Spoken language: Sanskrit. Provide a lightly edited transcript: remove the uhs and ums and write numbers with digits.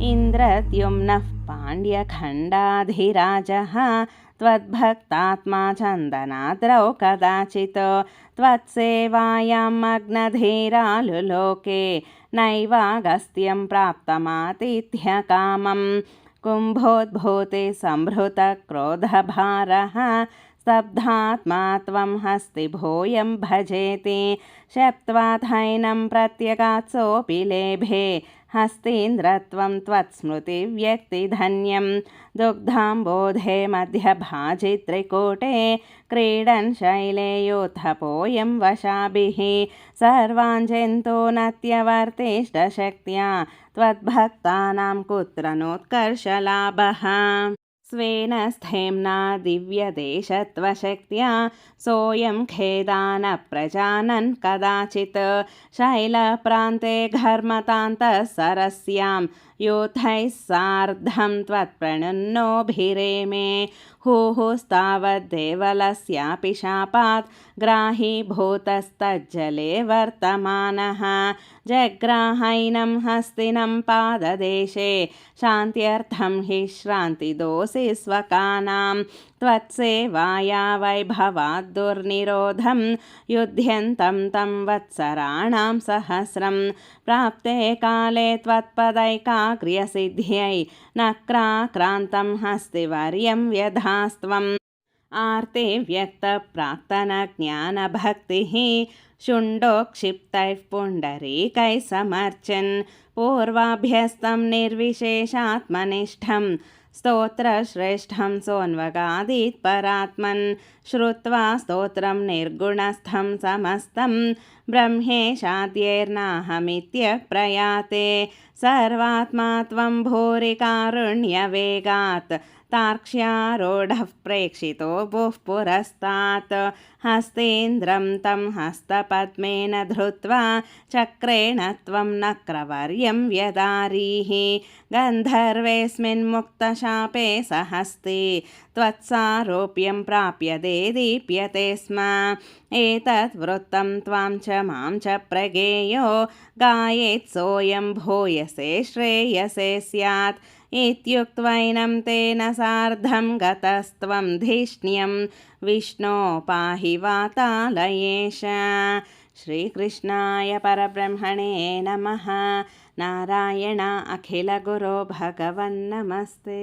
इन्द्रद्युम्नः पाण्ड्यखण्डाधिराजः त्वद्भक्तात्मा चन्दनाद्रौ कदाचित् त्वत्सेवायां मग्नधीरालुलोके नैवागस्त्यं प्राप्तमातिथ्यकामम् कुम्भोद्भूते संभृतक्रोधभारः स्तब्धात्मा त्वं हस्तिभूयं भजेति शप्त्वाथैनं प्रत्यगात्सोऽपि लेभे हस्तीन्द्रत्वं त्वत्स्मृतिव्यक्तिधन्यं दुग्धाम्बोधे मध्यभाजित्रिकूटे क्रीडन् शैले योत्थपोऽयं वशाभिः सर्वाञ्जन्तो नत्यवर्तिष्ठशक्त्या त्वद्भक्तानां कुत्र नोत्कर्षलाभः स्वेन स्थेम्ना दिव्यदेशत्वशक्त्या सोऽयं खेदान प्रजानन् कदाचित् शैलप्रान्ते घर्मतान्तः सरस्यां यूथैः सार्धं त्वत्प्रणुन्नोभिरेमे हुहुस्तावद्देवलस्यापि शापात् ग्राहीभूतस्तज्जले वर्तमानः जग्राहैनं हस्तिनं पाददेशे शान्त्यर्थं हि श्रान्तिदोषि स्वकानां त्वत्सेवाया वैभवाद्दुर्निरोधं युध्यन्तं तं वत्सराणां सहस्रं प्राप्ते काले त्वत्पदैकाग्र्यसिद्ध्यै नक्राक्रान्तं हस्तिवर्यं व्यधास्त्वम् आर्ते व्यक्तप्राक्तनज्ञानभक्तिः शुण्डोक्षिप्तैः पुण्डरीकैः समर्चन् पूर्वाभ्यस्तं निर्विशेषात्मनिष्ठं स्तोत्रश्रेष्ठं सोन्वगादीत्परात्मन् श्रुत्वा स्तोत्रं निर्गुणस्थं समस्तं ब्रह्मेशाद्यैर्नाहमित्यप्रयाते सर्वात्मा त्वं भूरि कारुण्यवेगात् तार्क्ष्यारूढः प्रेक्षितो भुः पुरस्तात् हस्तेन्द्रं तं हस्तपद्मेन धृत्वा चक्रेण त्वं नक्रवर्यं व्यदारीः गन्धर्वेऽस्मिन् मुक्तशापे सहस्ते त्वत्सारोप्यं प्राप्यते दीप्यते स्म एतत् वृत्तं त्वां च मां च प्रगेयो गायेत् सोऽयं भूयसे श्रेयसे स्यात् इत्युक्त्वैनं तेन सार्धं गतस्त्वं धिष्ण्यं विष्णो पाहि वातालयेश। श्रीकृष्णाय परब्रह्मणे नमः। नारायण अखिलगुरो भगवन्नमस्ते।